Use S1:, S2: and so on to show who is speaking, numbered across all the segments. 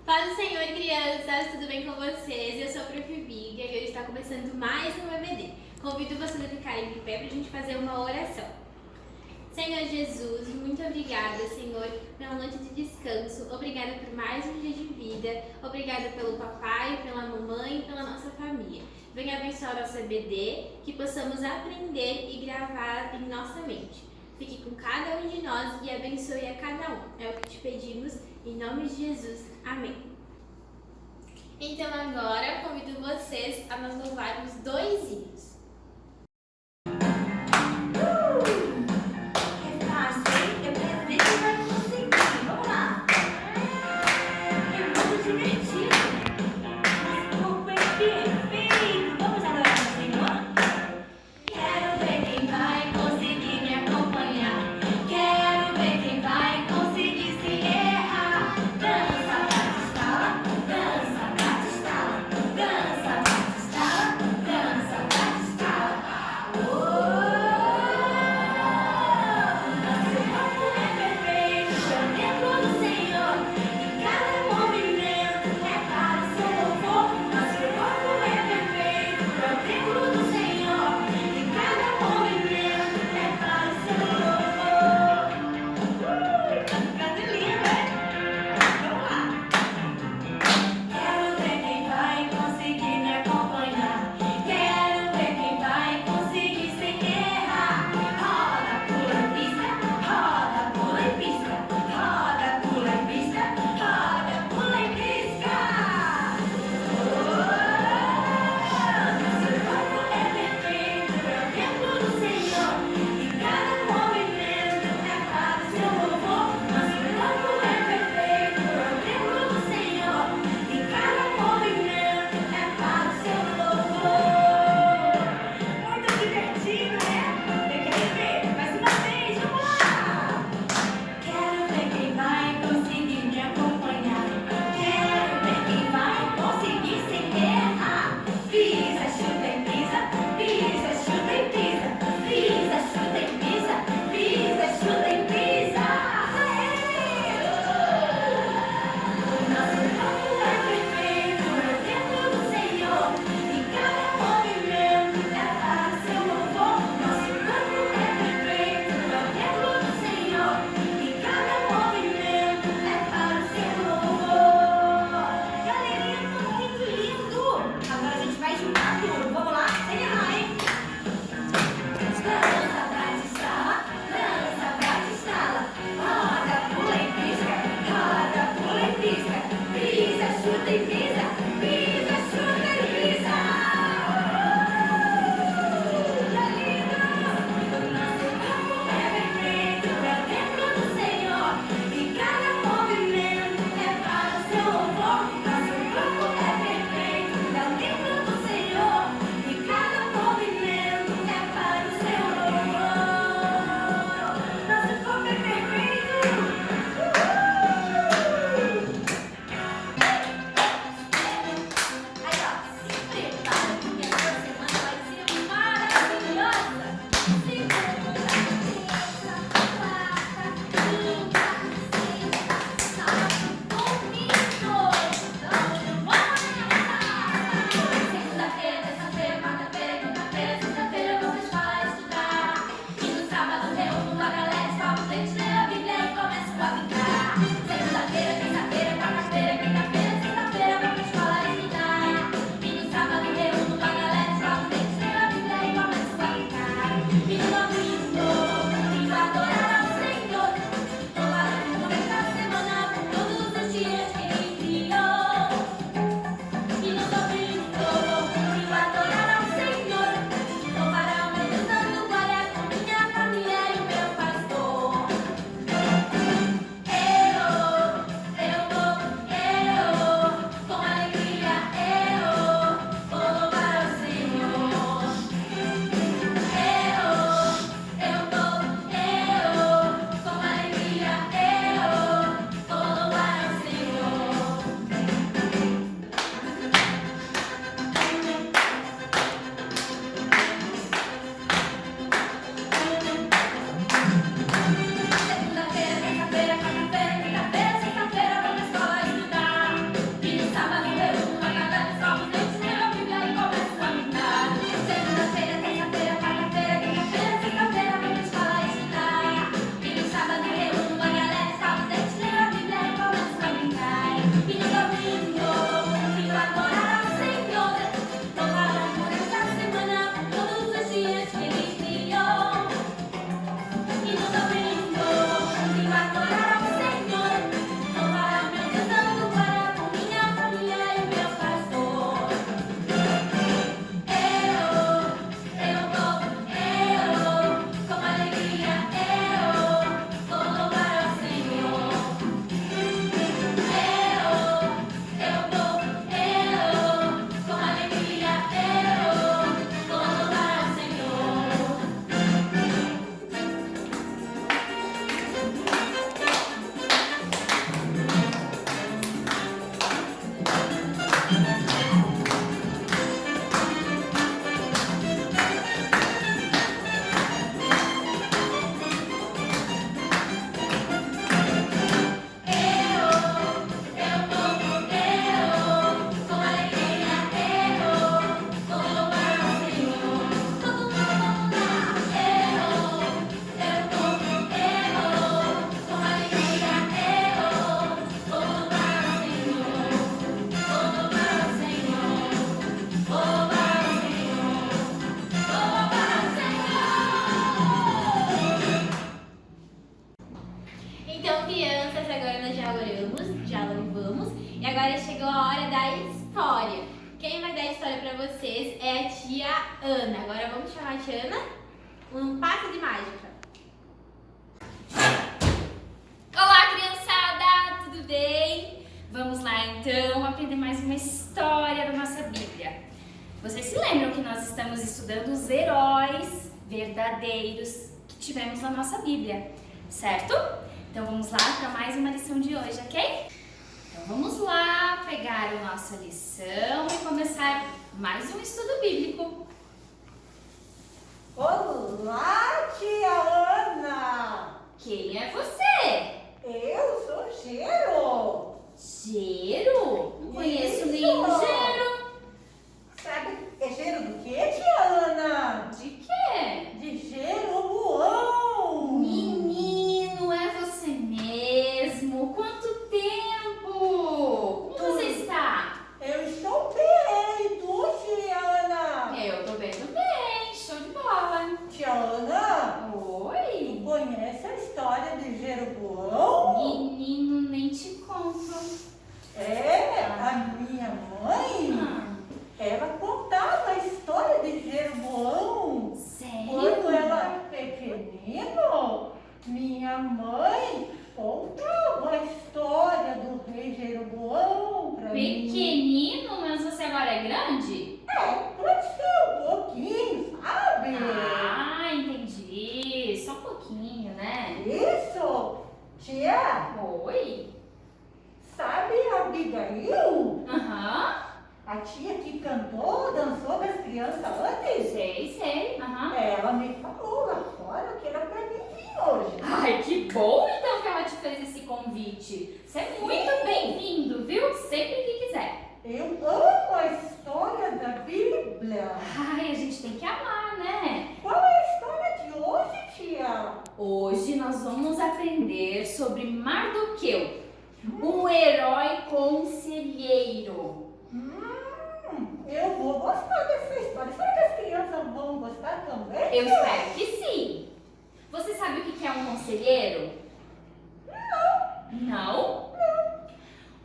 S1: Paz do Senhor, crianças, tudo bem com vocês? Eu sou a Prof. Viga e hoje está começando mais um EBD. Convido vocês a ficarem de pé para a gente fazer uma oração. Senhor Jesus, muito obrigada, Senhor, pela noite de descanso. Obrigada por mais um dia de vida. Obrigada pelo papai, pela mamãe e pela nossa família. Venha abençoar nosso EBD, que possamos aprender e gravar em nossa mente. Fique com cada um de nós e abençoe a cada um. É o que te pedimos, em nome de Jesus. Amém. Então agora convido vocês a nós louvarmos 2 hinos.
S2: É fácil, hein? Eu quero ver quem vai conseguir. Vamos lá. É muito divertido. Mas como é perfeito. Vamos adorar o Senhor? Quero ver quem vai conseguir me acompanhar. Quero ver quem vai conseguir sem errar. Dança, bate-estala, dança, bate-estala, dança, bate-estala, dança, bate-estala. Nosso corpo é perfeito, é o templo do Senhor. E cada movimento é para o seu louvor. Nosso corpo é perfeito, é o templo do Senhor. E cada movimento é para o seu louvor. Tá ficando lindo, hein? Vamos lá. Quero ver quem vai conseguir me acompanhar. Quero ver quem vai conseguir sem errar. Roda, pula e pisca, roda, pula e pisca, roda, pula e pisca, roda, pula e pisca. Nosso corpo é perfeito, é o templo do Senhor. E cada movimento é para o seu louvor. Nosso corpo é perfeito, é o templo do Senhor. E cada movimento é para o seu louvor. Muito divertido, né? Eu quero ver mais uma vez, vamos lá! Quero ver quem vai conseguir me acompanhar. Quero ver quem vai conseguir sem errar. Pisa, chuta e pisa, pisa, chuta e pisa, pisa, chuta e pisa, pisa, chuta e pisa. Nosso corpo é perfeito, é o templo do Senhor. E cada movimento é para o seu louvor. Nosso corpo é perfeito, é o templo do Senhor. E cada movimento é para o seu louvor. Galerinha, tá muito lindo! Agora a gente vai juntar tudo. Vamos lá? Sem errar, hein? Dança, bate-estala, dança, bate-estala. Roda, pula e pisca, roda, pula e pisca. Pisa, chuta e pisa, pisa, chuta e pisa. Tá lindo! Nosso corpo é perfeito, é o templo do Senhor. E cada movimento é para o seu louvor. Nosso corpo é perfeito, é o templo do Senhor. E cada movimento é para o seu louvor. Nosso corpo é perfeito.
S1: agora chegou a hora da história. Quem vai dar a história pra vocês é a tia Ana. Agora vamos chamar a tia Ana. Um passe de mágica.
S3: Olá, criançada! Tudo bem? Vamos lá, então, aprender mais uma história da nossa Bíblia. Vocês se lembram que nós estamos estudando os heróis verdadeiros que tivemos na nossa Bíblia, certo? Então, vamos lá para mais uma lição de hoje, ok? Então, vamos lá pegar a nossa lição e começar mais um estudo bíblico.
S4: Olá, tia Ana!
S3: Quem é você?
S4: Eu sou Gero.
S3: Gero? Não conheço
S4: Isso.
S3: nenhum Gero.
S4: Sabe, é Gero do quê, tia Ana?
S3: De quê?
S4: De Jeroboão.
S3: Menino, é você mesmo? Quanto tempo? Como você está?
S4: Eu estou bem, e tu, tia Ana?
S3: Eu tô bem, show de bola.
S4: Tia Ana,
S3: Oi?
S4: tu conhece a história de Jeroboão?
S3: Menino, nem te conto.
S4: É, a minha mãe,
S3: Ah,
S4: ela contava a história de Jeroboão. Quando
S3: sério?
S4: ela era pequenino, minha mãe contava a história do rei Jeroboão pra mim.
S3: Pequenino, mas você agora é grande?
S4: Pode ser um pouquinho, sabe?
S3: Ah, entendi. Só um pouquinho, né?
S4: Isso, tia,
S3: Oi?
S4: sabe a Abigail?
S3: Aham.
S4: A tia que cantou, dançou com as crianças antes?
S3: Sei. Aham.
S4: Ela me falou lá fora que era pra mim vir hoje.
S3: Ai, que bom então que ela te fez esse convite. Você é muito bem-vindo, viu? Sempre que quiser.
S4: Eu amo a história da Bíblia.
S3: Ai, a gente tem que amar, né?
S4: Qual é a história de hoje, tia?
S3: Hoje nós vamos aprender sobre Mardoqueu, o herói conselheiro.
S4: Eu vou gostar dessa história. Será que as crianças vão gostar também?
S3: Eu espero que sim. Você sabe o que é um conselheiro? Não.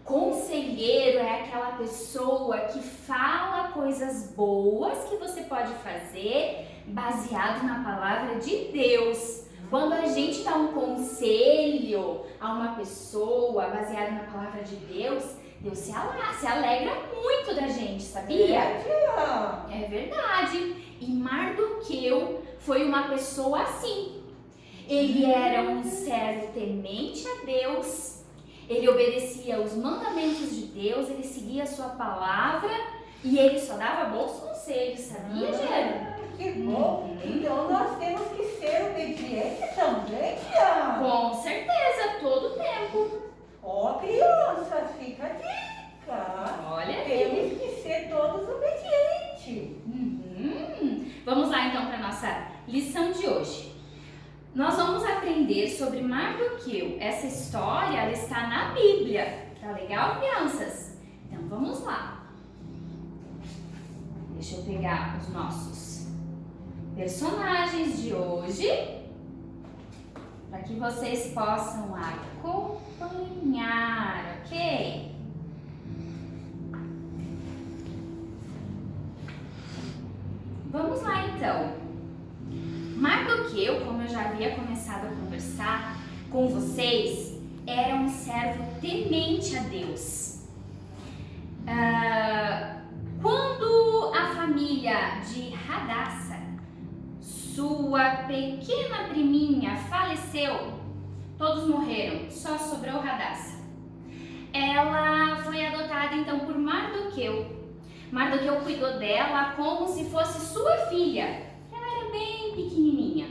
S3: Conselheiro é aquela pessoa que fala coisas boas que você pode fazer baseado na palavra de Deus. Quando a gente dá um conselho a uma pessoa baseado na palavra de Deus, Deus se alegra muito da gente, sabia?
S4: Tia.
S3: É verdade. E Mardoqueu foi uma pessoa assim. Ele era um servo temente a Deus. Ele obedecia os mandamentos de Deus, ele seguia a sua palavra e ele só dava bons conselhos, sabia, Gero?
S4: Que bom. Então nós temos que ser obedientes também, tia.
S3: Com certeza, todo o tempo.
S4: Ó, crianças, fica a dica.
S3: Olha aí.
S4: Temos que ser todos obedientes.
S3: Vamos lá então para nossa lição de hoje. Nós vamos aprender sobre Mardoqueu. Essa história ela está na Bíblia. Tá legal, crianças? Então vamos lá. Deixa eu pegar os nossos personagens de hoje para que vocês possam acompanhar, ok? Vamos lá então. Mardoqueu, como eu já havia começado a conversar com vocês, era um servo temente a Deus. Quando a família de Hadassah, sua pequena priminha, faleceu, todos morreram, só sobrou Hadassah. Ela foi adotada então por Mardoqueu. Mardoqueu cuidou dela como se fosse sua filha. Ela era bem pequenininha.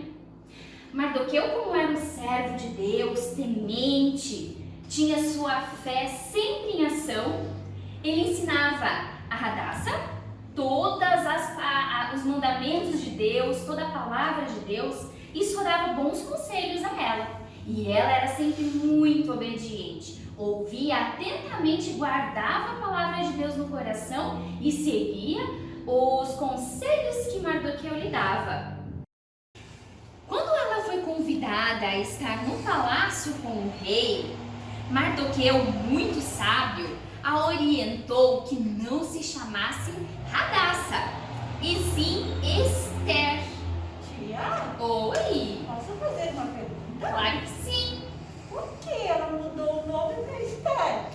S3: Mardoqueu, como era um servo de Deus, temente, tinha sua fé sempre em ação, ele ensinava a Hadassah todos os mandamentos de Deus, toda a palavra de Deus, e só dava bons conselhos a ela. E ela era sempre muito obediente, ouvia atentamente, guardava a palavra de Deus no coração e seguia os conselhos que Mardoqueu lhe dava. Quando ela foi convidada a estar no palácio com o rei, Mardoqueu, muito sábio, ao orientou que não se chamasse Radassa, e sim Esther.
S4: Tia,
S3: Oi,
S4: posso fazer uma pergunta?
S3: claro que sim.
S4: Por que ela mudou o nome para Esther?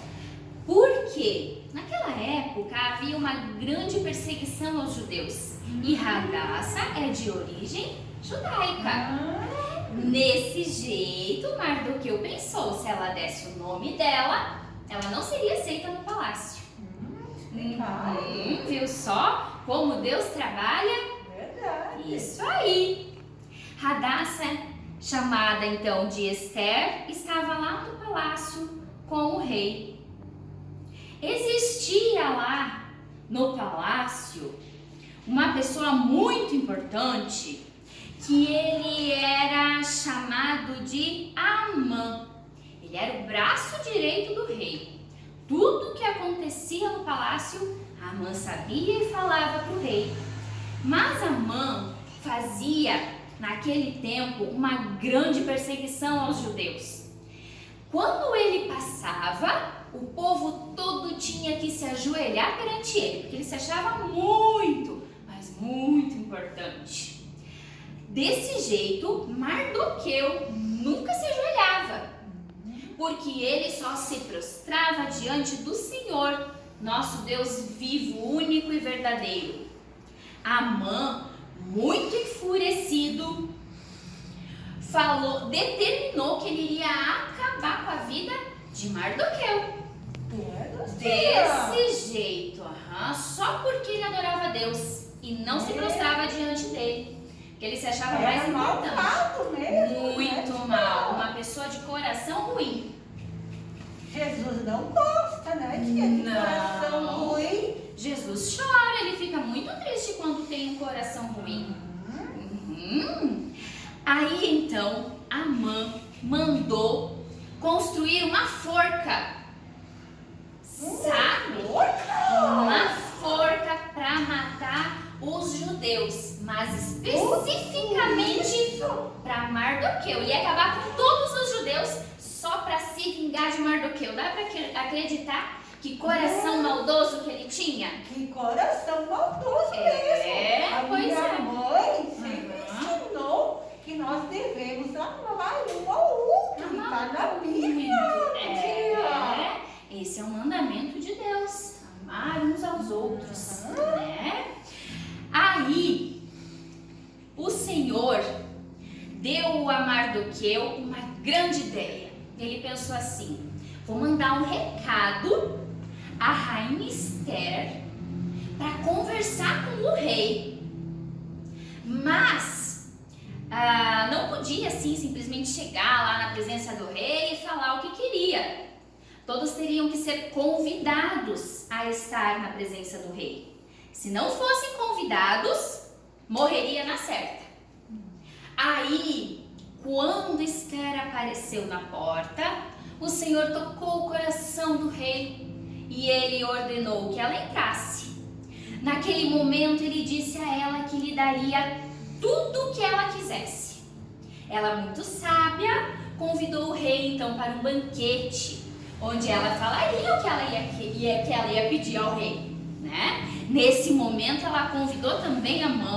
S3: Porque naquela época havia uma grande perseguição aos judeus e Radassa é de origem judaica. Nesse jeito, Mardoqueu pensou, se ela desse o nome dela, ela não seria aceita no palácio. Viu só como Deus trabalha?
S4: Verdade.
S3: Isso aí! Radassa, chamada então de Esther, estava lá no palácio com o rei. Existia lá no palácio uma pessoa muito importante que ele era chamado de Amã. Ele era o braço direito do rei. Tudo que acontecia no palácio, Amã sabia e falava para o rei. Mas Amã fazia, naquele tempo, uma grande perseguição aos judeus. Quando ele passava, o povo todo tinha que se ajoelhar perante ele, porque ele se achava muito, mas muito importante. Desse jeito, Mardoqueu nunca se ajoelhava, porque ele só se prostrava diante do Senhor, nosso Deus vivo, único e verdadeiro. Amã, muito enfurecido, determinou que ele iria acabar com a vida de Mardoqueu. Desse jeito, só porque ele adorava a Deus e não se prostrava diante dele. Que ele se achava mais importante.
S4: Malvado mesmo,
S3: Muito
S4: né?
S3: mal, uma pessoa de coração ruim.
S4: Jesus não gosta, né, tia? De
S3: Não.
S4: coração ruim.
S3: Jesus chora, ele fica muito triste quando tem um coração ruim. Aí então, Amã mandou construir uma forca. Sabe? Uma forca para matar os judeus, mas especificamente para Mardoqueu. Ia acabar com todos os judeus só para se vingar de Mardoqueu. Dá para acreditar que coração maldoso que ele tinha?
S4: Que coração maldoso mesmo. A
S3: Pois
S4: minha
S3: é.
S4: mãe sempre ensinou que nós devemos amar um ao outro. Que tá na Bíblia, tia.
S3: Esse é o mandamento de Deus. Amar uns aos outros, né? Aí, o Senhor deu a Mardoqueu uma grande ideia. Ele pensou assim: vou mandar um recado à rainha Esther para conversar com o rei. Mas não podia assim simplesmente chegar lá na presença do rei e falar o que queria. Todos teriam que ser convidados a estar na presença do rei. Se não fossem convidados, morreria na certa. Aí, quando Esther apareceu na porta, o Senhor tocou o coração do rei e ele ordenou que ela entrasse. Naquele momento, ele disse a ela que lhe daria tudo o que ela quisesse. Ela, muito sábia, convidou o rei então para um banquete, onde ela falaria o que ela ia pedir ao rei, né? Nesse momento, ela convidou também Amã.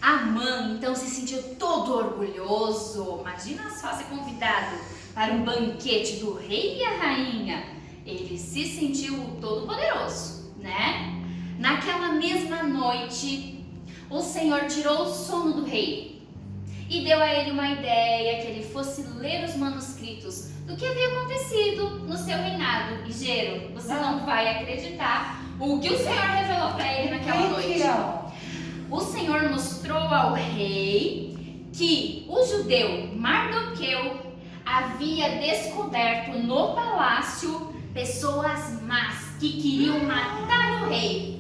S3: Amã, então, se sentiu todo orgulhoso. Imagina só ser convidado para um banquete do rei e a rainha. Ele se sentiu todo poderoso, né? Naquela mesma noite, o Senhor tirou o sono do rei e deu a ele uma ideia, que ele fosse ler os manuscritos do que havia acontecido no seu reinado. E Gero, você não vai acreditar o que o Senhor revelou para ele naquela noite. O Senhor mostrou ao rei que o judeu Mardoqueu havia descoberto no palácio pessoas más que queriam matar o rei.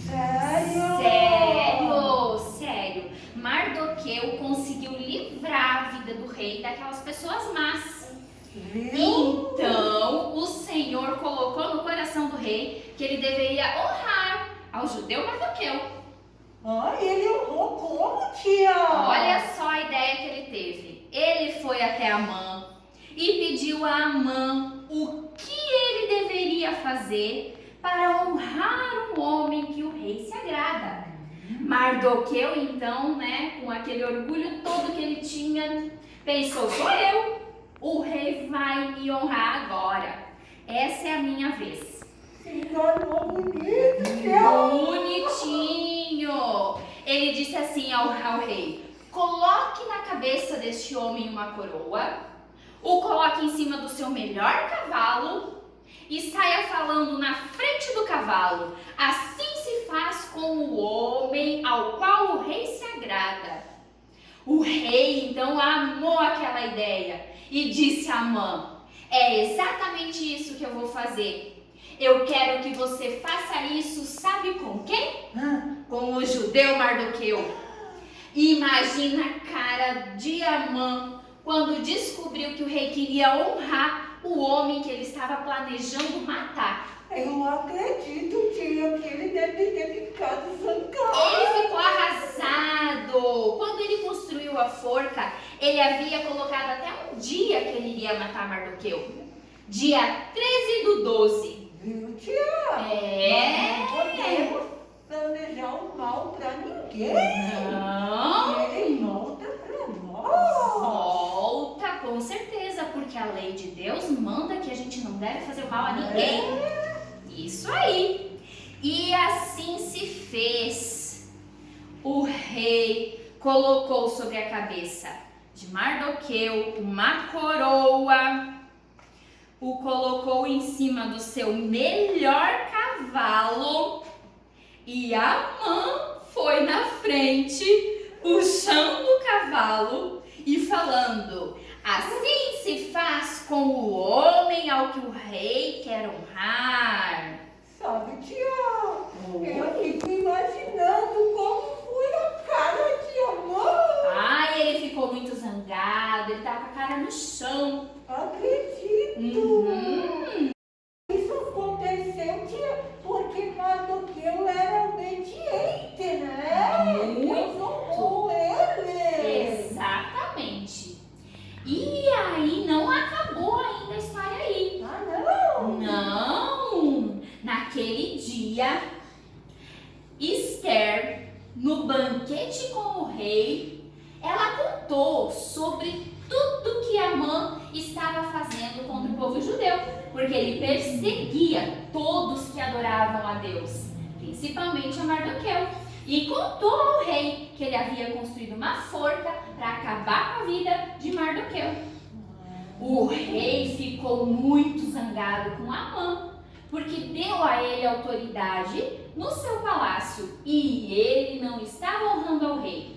S3: Sério. Mardoqueu conseguiu livrar a vida do rei daquelas pessoas más. Então, o Senhor colocou no coração do rei que ele deveria honrar ao judeu Mardoqueu.
S4: Ele honrou como, tia?
S3: Olha só a ideia que ele teve. Ele foi até Amã e pediu a Amã o que ele deveria fazer para honrar um homem que o rei se agrada. Mardoqueu, então, né, com aquele orgulho todo que ele tinha, pensou: sou eu, o rei vai me honrar agora. Essa é a minha vez.
S4: Se tornou bonito, que é
S3: Bonitinho! Ele disse assim ao rei: coloque na cabeça deste homem uma coroa, o coloque em cima do seu melhor cavalo e saia falando na frente do cavalo. Assim se faz com o homem ao qual o rei se agrada. O rei então amou aquela ideia e disse a Amã: é exatamente isso que eu vou fazer. Eu quero que você faça isso, sabe com quem? Com o judeu Mardoqueu. Imagina a cara de Amã quando descobriu que o rei queria honrar o homem que ele estava planejando matar.
S4: Eu acredito, tia, que ele deve ter ficado zangado.
S3: Ele ficou arrasado. Quando ele construiu a forca, ele havia colocado até um dia que ele iria matar Mardoqueu. Dia 13/12.
S4: Viu, tia?
S3: É.
S4: Não podemos planejar o mal pra ninguém.
S3: Não.
S4: Ele volta pra nós.
S3: Volta, com certeza, porque a lei de Deus manda que a gente não deve fazer mal a ninguém. Isso aí. E assim se fez. O rei colocou sobre a cabeça de Mardoqueu uma coroa, o colocou em cima do seu melhor cavalo e Amã foi na frente, puxando o cavalo e falando: assim se faz com o homem ao que o rei quer honrar.
S4: Sabe, tia, eu fico imaginando como foi a cara de Amã.
S3: Ai, ele ficou muito zangado, ele tava com a cara no chão.
S4: Acredito. Isso aconteceu, tia, porque Mardoqueu era obediente, né? Deus honrou ele.
S3: Exatamente. E aí não acabou ainda a história aí.
S4: Ah, não?
S3: Não! Naquele dia, Esther, no banquete com o rei, ela contou sobre tudo que Amã estava fazendo contra o povo judeu, porque ele perseguia todos que adoravam a Deus, principalmente a Mardoqueu, e contou ao rei que ele havia construído uma forca para acabar com a vida de Mardoqueu. O rei ficou muito zangado com Amã, porque deu a ele autoridade no seu palácio e ele não estava honrando ao rei.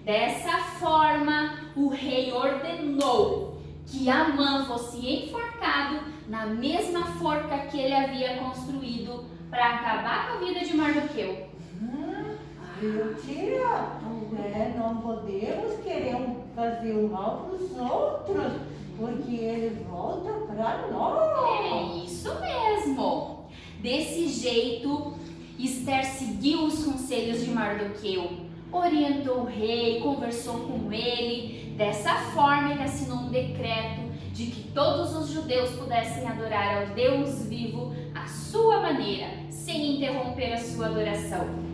S3: Dessa forma, o rei ordenou que Amã fosse enforcado na mesma forca que ele havia construído para acabar com a vida de Mardoqueu.
S4: Viu, tia? Não podemos querer fazer o mal para os outros, porque ele volta para nós.
S3: É isso mesmo. Desse jeito, Esther seguiu os conselhos de Mardoqueu, orientou o rei, conversou com ele. Dessa forma, ele assinou um decreto de que todos os judeus pudessem adorar ao Deus vivo à sua maneira, sem interromper a sua adoração.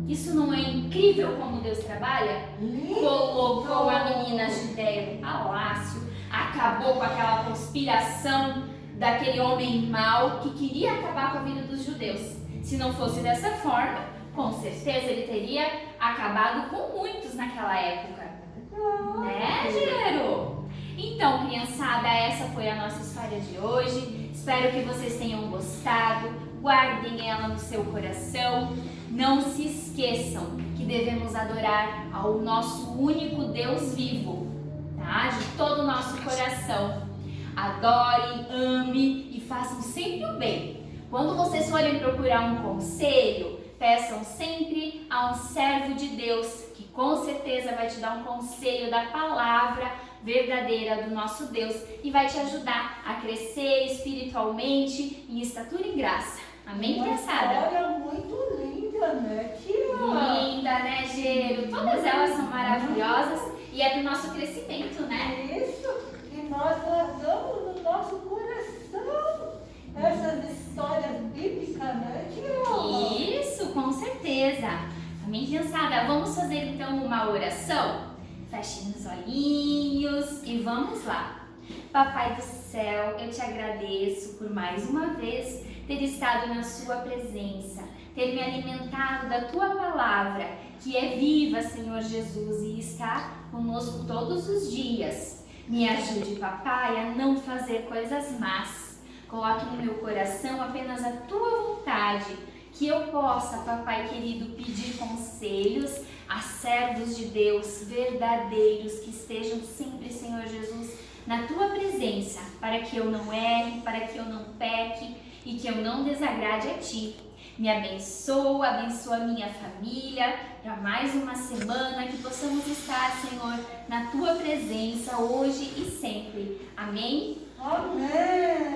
S3: Isso não é incrível como Deus trabalha? Colocou a menina Judéia no palácio, acabou com aquela conspiração daquele homem mau que queria acabar com a vida dos judeus. Se não fosse dessa forma, com certeza ele teria acabado com muitos naquela época. Né, Gero? Então, criançada, essa foi a nossa história de hoje. Espero que vocês tenham gostado. Guardem ela no seu coração. Não se esqueçam que devemos adorar ao nosso único Deus vivo, tá? De todo o nosso coração. Adorem, amem e façam sempre o bem. Quando vocês forem procurar um conselho, peçam sempre a um servo de Deus, que com certeza vai te dar um conselho da palavra verdadeira do nosso Deus e vai te ajudar a crescer espiritualmente em estatura e graça. Amém, criançada?
S4: Uma história muito linda, né, tia?
S3: Linda, né, Gero? Todas elas são maravilhosas e é do nosso crescimento, né?
S4: Isso, que nós guardamos no nosso coração essas histórias bíblicas
S3: Amém, criançada? Vamos fazer então uma oração? Fechem os olhinhos e vamos lá. Papai do céu, eu te agradeço por mais uma vez ter estado na sua presença, ter me alimentado da tua palavra, que é viva, Senhor Jesus, e está conosco todos os dias. Me ajude, papai, a não fazer coisas más. Coloque no meu coração apenas a tua vontade, que eu possa, papai querido, pedir conselhos a servos de Deus verdadeiros, que estejam sempre, Senhor Jesus, na tua presença, para que eu não erre, para que eu não peque e que eu não desagrade a ti. Me abençoa, abençoa a minha família, para mais uma semana que possamos estar, Senhor, na tua presença hoje e sempre. Amém?
S4: Amém.